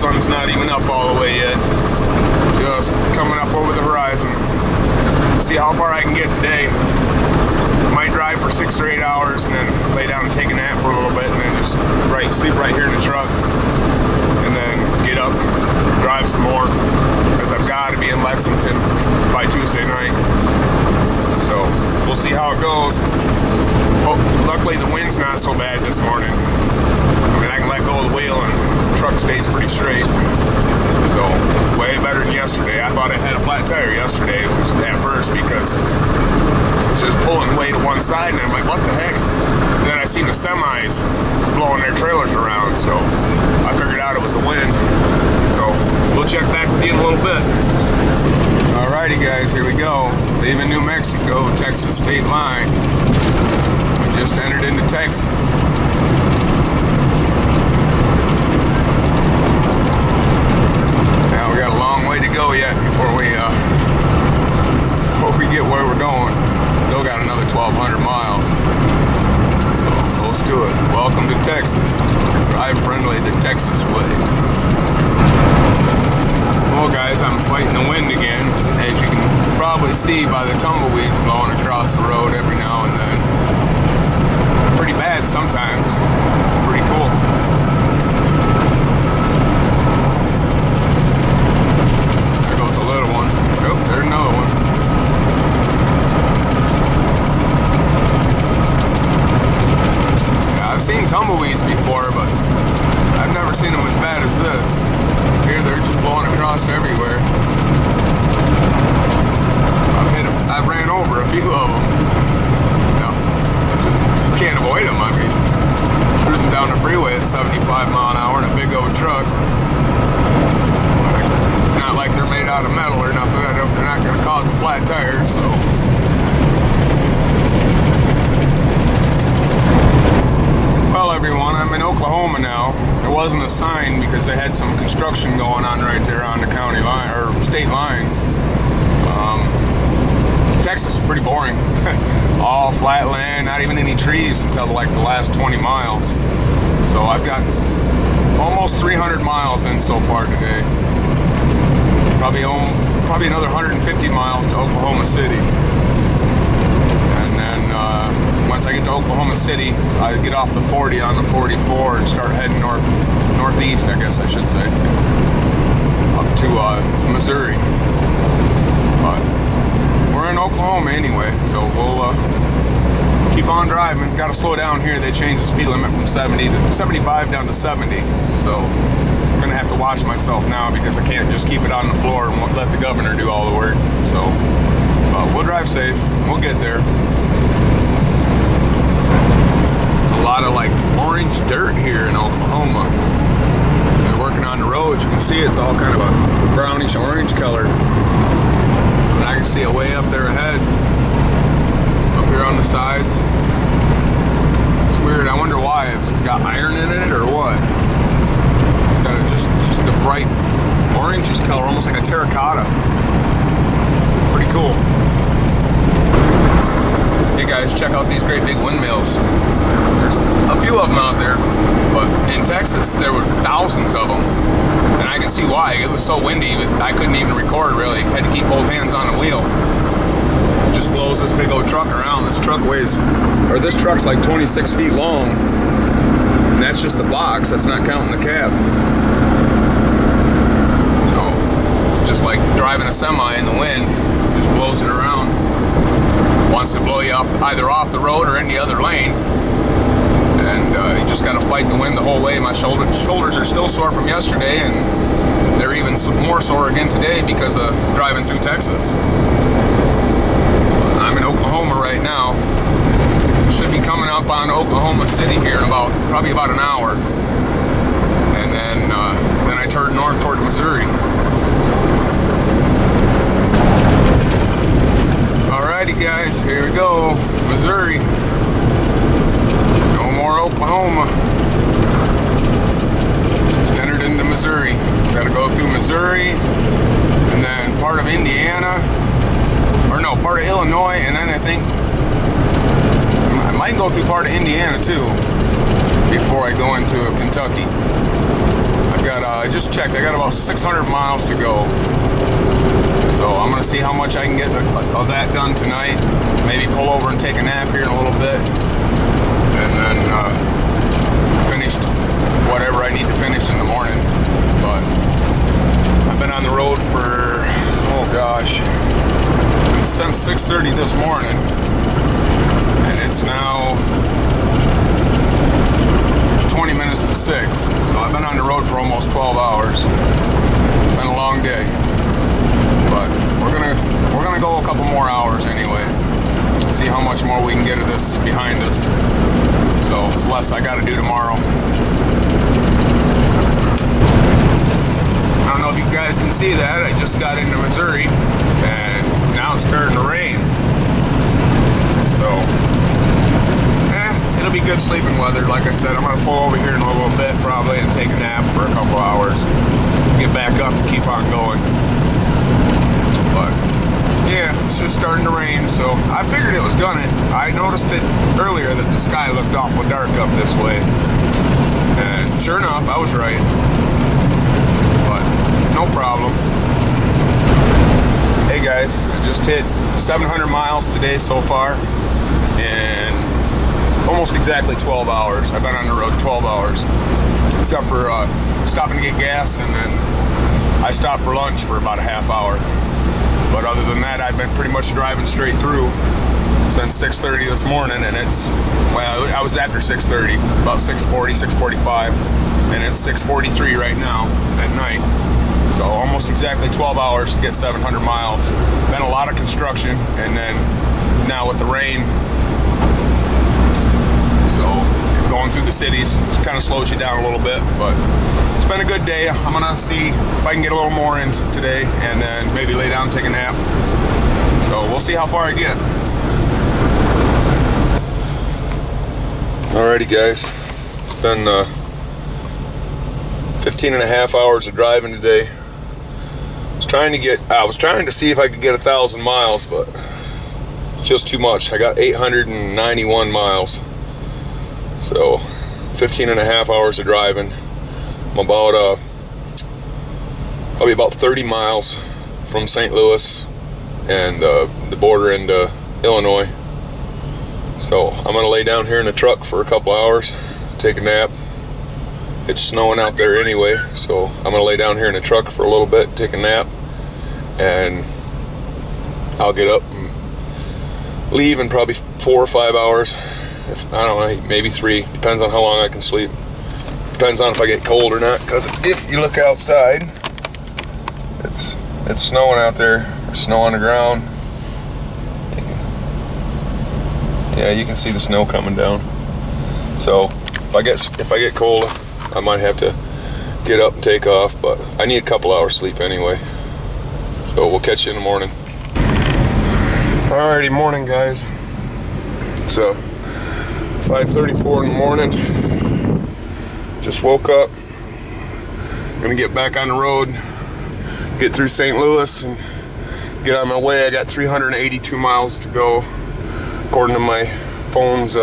sun's not even up all the way yet. Just coming up over the horizon. See how far I can get today. Might drive for 6 or 8 hours and then lay down and take a nap for a little bit and then just sleep right here in the truck. And then get up, drive some more, because I've got to be in Lexington by Tuesday night. So we'll see how it goes. Oh, luckily the wind's not so bad this morning. I mean, I can let go of the wheel and the truck stays pretty straight. So way better than yesterday. I thought I had a flat tire yesterday at first because it was just pulling way to one side, and I'm like, what the heck? And then I seen the semis blowing their trailers around, so I figured out it was the wind. So we'll check back with you in a little bit. Alrighty guys, here we go. Leaving New Mexico, Texas state line. We just entered into Texas. Now we got a long way to go yet before we get where we're going. Still got another 1,200 miles. So close to it. Welcome to Texas. Drive friendly the Texas way. Well guys, I'm fighting the wind again. As you can probably see by the tumbleweeds blowing across the road every now and then. Pretty bad sometimes. Pretty cool. There goes a little one. Oh, there's another one. Yeah, I've seen tumbleweeds before, but I've never seen them as bad as this. Here they're just blowing across everywhere. I've ran over a few of them. No, just can't avoid them. I mean, cruising down the freeway at 75 mile an hour in a big old truck. It's not like they're made out of metal or nothing. They're not going to cause a flat tire, so. Well, everyone, I'm in Oklahoma now. There wasn't a sign because they had some construction going on right there on the county line or state line. Texas is pretty boring. All flat land, not even any trees until like the last 20 miles. So I've got almost 300 miles in so far today. Probably another 150 miles to Oklahoma City. And then once I get to Oklahoma City, I get off the 40 on the 44 and start heading northeast, I guess I should say, up to Missouri. But we're in Oklahoma anyway, so we'll keep on driving. Got to slow down here. They changed the speed limit from 75 down to 70. So I'm gonna have to watch myself now because I can't just keep it on the floor and let the governor do all the work. So we'll drive safe. We'll get there. A lot of like orange dirt here in Oklahoma. They're working on the roads. You can see it's all kind of a brownish orange color. And I can see it way up there ahead. Up here on the sides. It's weird. I wonder why. It's got iron in it or what? It's got just a bright orangish color, almost like a terracotta. Pretty cool. Hey guys, check out these great big windmills. There's a few of them out there, but in Texas there were thousands of them. And I can see why. It was so windy, I couldn't even record really. Had to keep both hands on the wheel. It just blows this big old truck around. This truck's like 26 feet long. And that's just the box, that's not counting the cab. So, it's just like driving a semi in the wind. It just blows it around. Wants to blow you off, either off the road or in the other lane. And you just got to fight the wind the whole way. My shoulders are still sore from yesterday, and they're even more sore again today because of driving through Texas. I'm in Oklahoma right now. Should be coming up on Oklahoma City here in probably about an hour. And then I turn north toward Missouri. Alrighty guys, here we go. Missouri. No more Oklahoma. Just entered into Missouri. Gotta go through Missouri, and then part of Indiana, or no, part of Illinois, and then I think I might go through part of Indiana too before I go into Kentucky. I I just checked, I got about 600 miles to go. So I'm gonna see how much I can get of that done tonight. Maybe pull over and take a nap here in a little bit. And then finish whatever I need to finish in the morning. But I've been on the road for, oh gosh, since 6:30 this morning. And it's now 20 minutes to 6. So I've been on the road for almost 12 hours. It's been a long day. But we're gonna go a couple more hours anyway. See how much more we can get of this behind us. So it's less I gotta do tomorrow. I don't know if you guys can see that. I just got into Missouri and now it's starting to rain. So it'll be good sleeping weather. Like I said, I'm gonna pull over here in a little bit probably and take a nap for a couple hours. Get back up and keep on going. But yeah, it's just starting to rain, so I figured it was gonna. I noticed it earlier that the sky looked awful dark up this way. And sure enough, I was right. But no problem. Hey guys, I just hit 700 miles today so far, and almost exactly 12 hours. I've been on the road 12 hours, except for stopping to get gas, and then I stopped for lunch for about a half hour. But other than that, I've been pretty much driving straight through since 6:30 this morning, and it's, well, I was after 6:30, about 6:40, 6:45, and it's 6:43 right now at night. So almost exactly 12 hours to get 700 miles. Been a lot of construction, and then now with the rain, so going through the cities kind of slows you down a little bit, but it's been a good day. I'm gonna see if I can get a little more in today, and then maybe lay down and take a nap. So we'll see how far I get. Alrighty guys, it's been 15 and a half hours of driving today. I was trying to see if I could get 1,000 miles, but it's just too much. I got 891 miles. So 15 and a half hours of driving. I'm about probably about 30 miles from St. Louis and the border into Illinois. So I'm gonna lay down here in the truck for a couple hours, take a nap. It's snowing out there anyway, so I'm gonna lay down here in the truck for a little bit, take a nap, and I'll get up and leave in probably 4 or 5 hours. I don't know, maybe 3. Depends on how long I can sleep. Depends on if I get cold or not. Because if you look outside, it's snowing out there. There's snow on the ground. You can see the snow coming down. So if I get cold, I might have to get up and take off. But I need a couple hours sleep anyway. So we'll catch you in the morning. Alrighty, morning guys. It's 5:34 in the morning. Just woke up. Gonna get back on the road, get through St. Louis, and get on my way. I got 382 miles to go, according to my phone's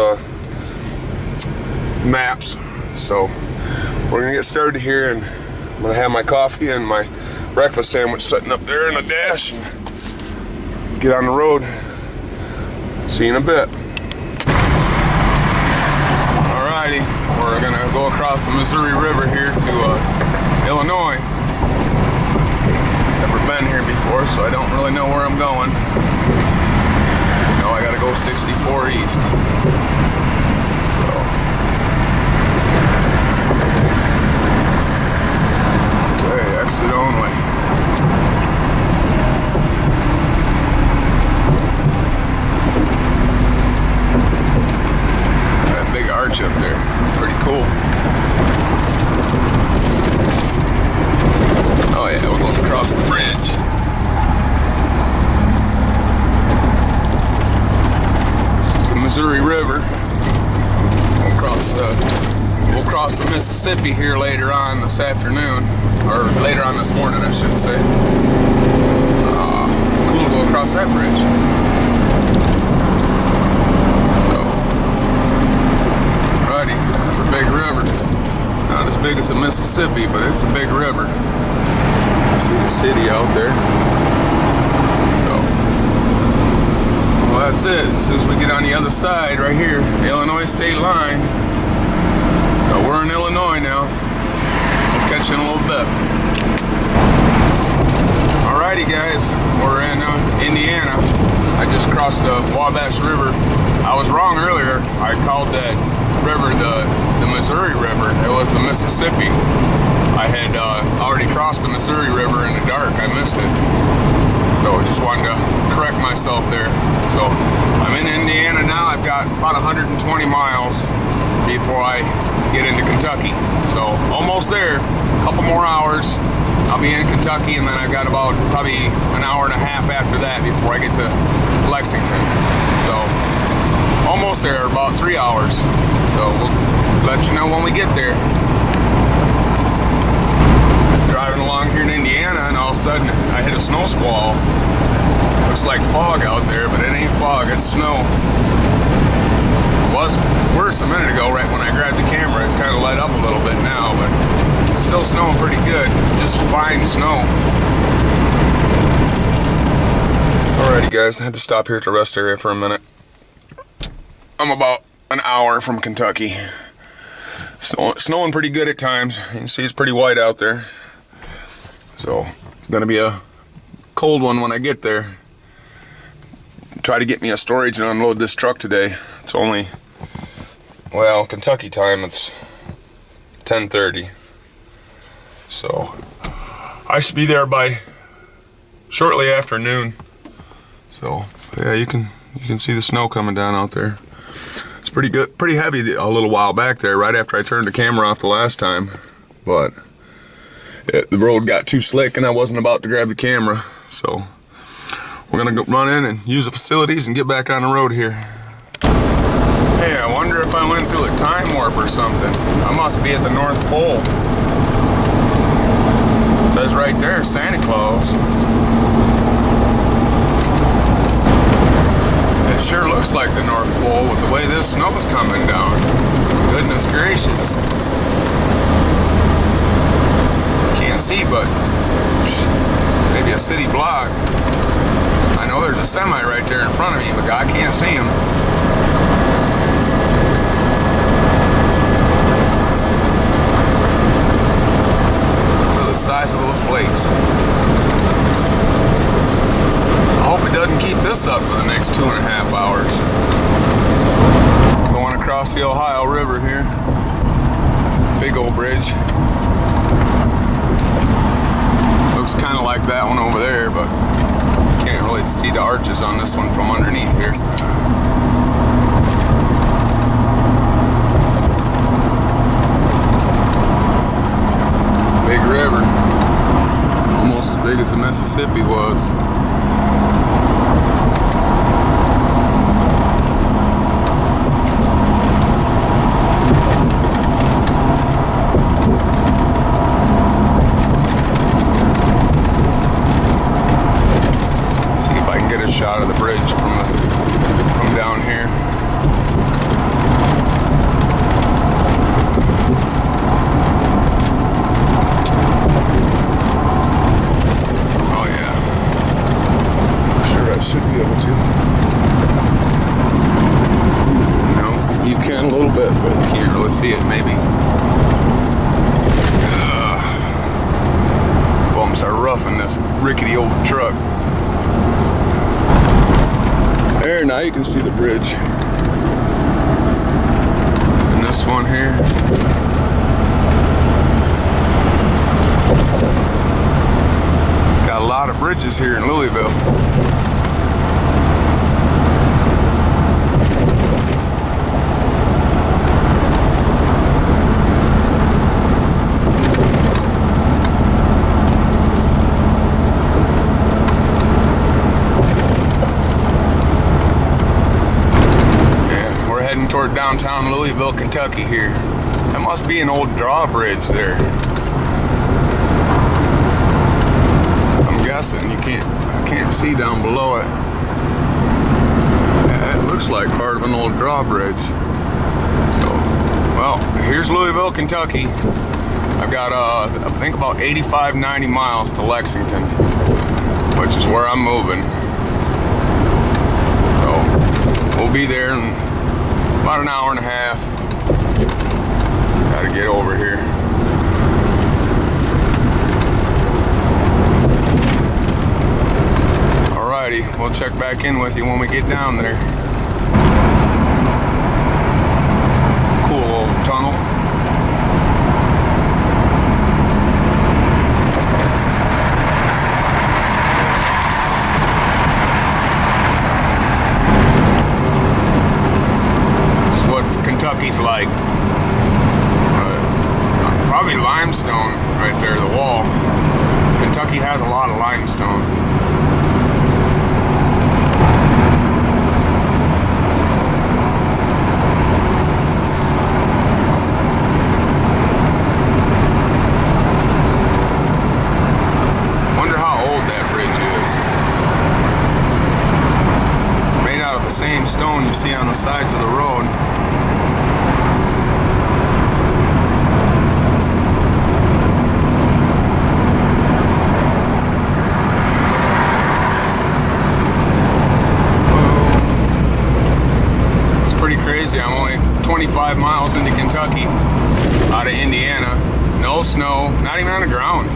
maps. So we're gonna get started here, and I'm gonna have my coffee and my breakfast sandwich sitting up there in the dash, and get on the road. See you in a bit. Alrighty, we're gonna go across the Missouri River here to Illinois. Never been here before, so I don't really know where I'm going. No, I gotta go 64 east. So, okay, exit only. Arch up there, pretty cool. Oh yeah, we're going across the bridge. This is the Missouri River. We'll cross the Mississippi here later on this afternoon, or later on this morning, I should say. Cool to go across that bridge. It's a big river. Not as big big as the Mississippi, but it's a big river. See the city out there. So, well, that's it. As soon as we get on the other side, right here, Illinois state line. So we're in Illinois now. We'll catch you in a little bit. Alrighty, guys, we're in Indiana. I just crossed the Wabash River. I was wrong earlier. I called that river the Missouri River. It was the Mississippi. I had already crossed the Missouri River in the dark. I missed it. So I just wanted to correct myself there. So I'm in Indiana now. I've got about 120 miles before I get into Kentucky. So almost there. A couple more hours. I'll be in Kentucky, and then I've got about probably an hour and a half after that before I get to Lexington. So almost there, about 3 hours. So we'll let you know when we get there. Driving along here in Indiana, and all of a sudden I hit a snow squall. Looks like fog out there, but it ain't fog, it's snow. It was worse a minute ago, right when I grabbed the camera. It kind of let up a little bit now, but it's still snowing pretty good. Just fine snow. Alrighty, guys, I had to stop here at the rest area for a minute. I'm about an hour from Kentucky. Snowing pretty good at times. You can see it's pretty white out there. So, it's gonna be a cold one when I get there. Try to get me a storage and unload this truck today. It's only, well, Kentucky time, it's 10:30. So, I should be there by shortly after noon. So, yeah, you can see the snow coming down out there. It's pretty good, pretty heavy a little while back there, right after I turned the camera off the last time. But the road got too slick and I wasn't about to grab the camera. So we're gonna go run in and use the facilities and get back on the road here. Hey, I wonder if I went through a time warp or something. I must be at the North Pole. It says right there, Santa Claus. It sure looks like the North Pole with the way this snow's coming down. Goodness gracious. Can't see, but maybe a city block. I know there's a semi right there in front of me, but I can't see him. Look at the size of those flakes. I hope it doesn't keep this up for the next 2.5 hours. Going across the Ohio River here. Big old bridge. Looks kind of like that one over there, but can't really see the arches on this one from underneath here. It's a big river. Almost as big as the Mississippi was. Shot of the bridge from down here. Oh yeah, I'm sure I should be able to. No, you can a little bit, but you can't really see it. Maybe. Bumps are rough in this rickety old truck. There, now you can see the bridge. And this one here. Got a lot of bridges here in Louisville. Toward downtown Louisville, Kentucky here. That must be an old drawbridge there. I'm guessing. I can't see down below it. Yeah, it looks like part of an old drawbridge. So, well, here's Louisville, Kentucky. I've got I think about 85, 90 miles to Lexington, which is where I'm moving. So we'll be there in about an hour and a half. Gotta get over here. Alrighty, we'll check back in with you when we get down there. Cool old tunnel. This is what Kentucky's like. Probably limestone right there, the wall. Kentucky has a lot of limestone. Wonder how old that bridge is. It's made out of the same stone you see on the sides of the road. I'm only 25 miles into Kentucky out of Indiana. No snow, not even on the ground.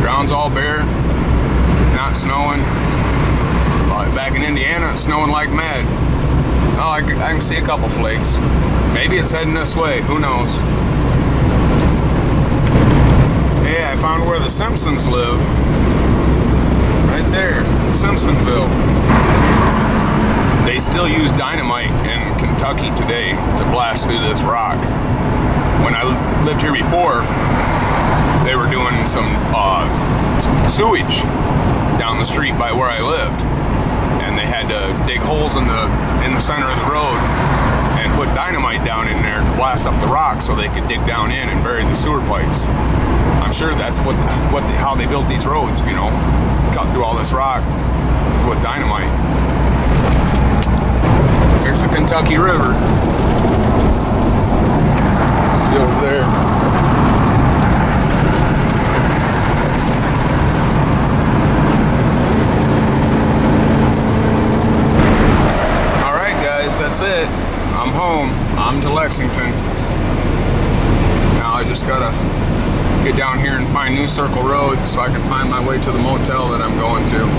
Ground's all bare, not snowing. Back in Indiana, it's snowing like mad. Oh, I can see a couple flakes. Maybe it's heading this way, who knows? Yeah, I found where the Simpsons live. Right there, Simpsonville. They still use dynamite in Kentucky today to blast through this rock. When I lived here before, they were doing some sewage down the street by where I lived, and they had to dig holes in the center of the road and put dynamite down in there to blast up the rock so they could dig down in and bury the sewer pipes. I'm sure that's how they built these roads. You know, cut through all this rock is with dynamite. Here's the Kentucky River. See over there. Alright guys, that's it. I'm home. I'm to Lexington. Now I just gotta get down here and find New Circle Road so I can find my way to the motel that I'm going to.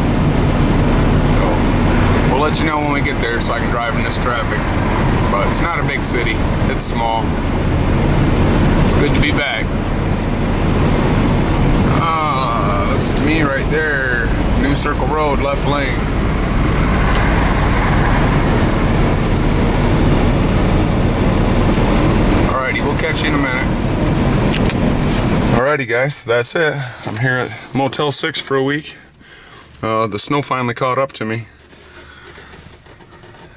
We'll let you know when we get there so I can drive in this traffic. But it's not a big city. It's small. It's good to be back. Looks to me right there. New Circle Road, left lane. Alrighty, we'll catch you in a minute. Alrighty guys, that's it. I'm here at Motel 6 for a week. The snow finally caught up to me.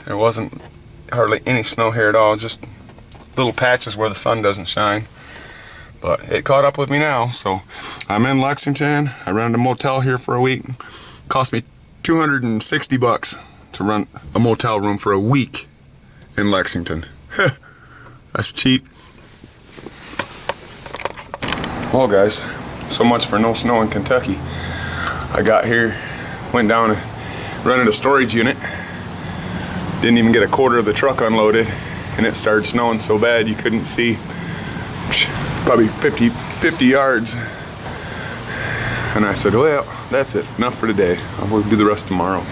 There wasn't hardly any snow here at all, just little patches where the sun doesn't shine. But it caught up with me now, so I'm in Lexington. I rented a motel here for a week. Cost me $260 to rent a motel room for a week in Lexington. That's cheap. Well guys, so much for no snow in Kentucky. I got here, went down and rented a storage unit. Didn't even get a quarter of the truck unloaded, and it started snowing so bad you couldn't see probably 50 yards. And I said, well, that's it, enough for today. I'll do the rest tomorrow.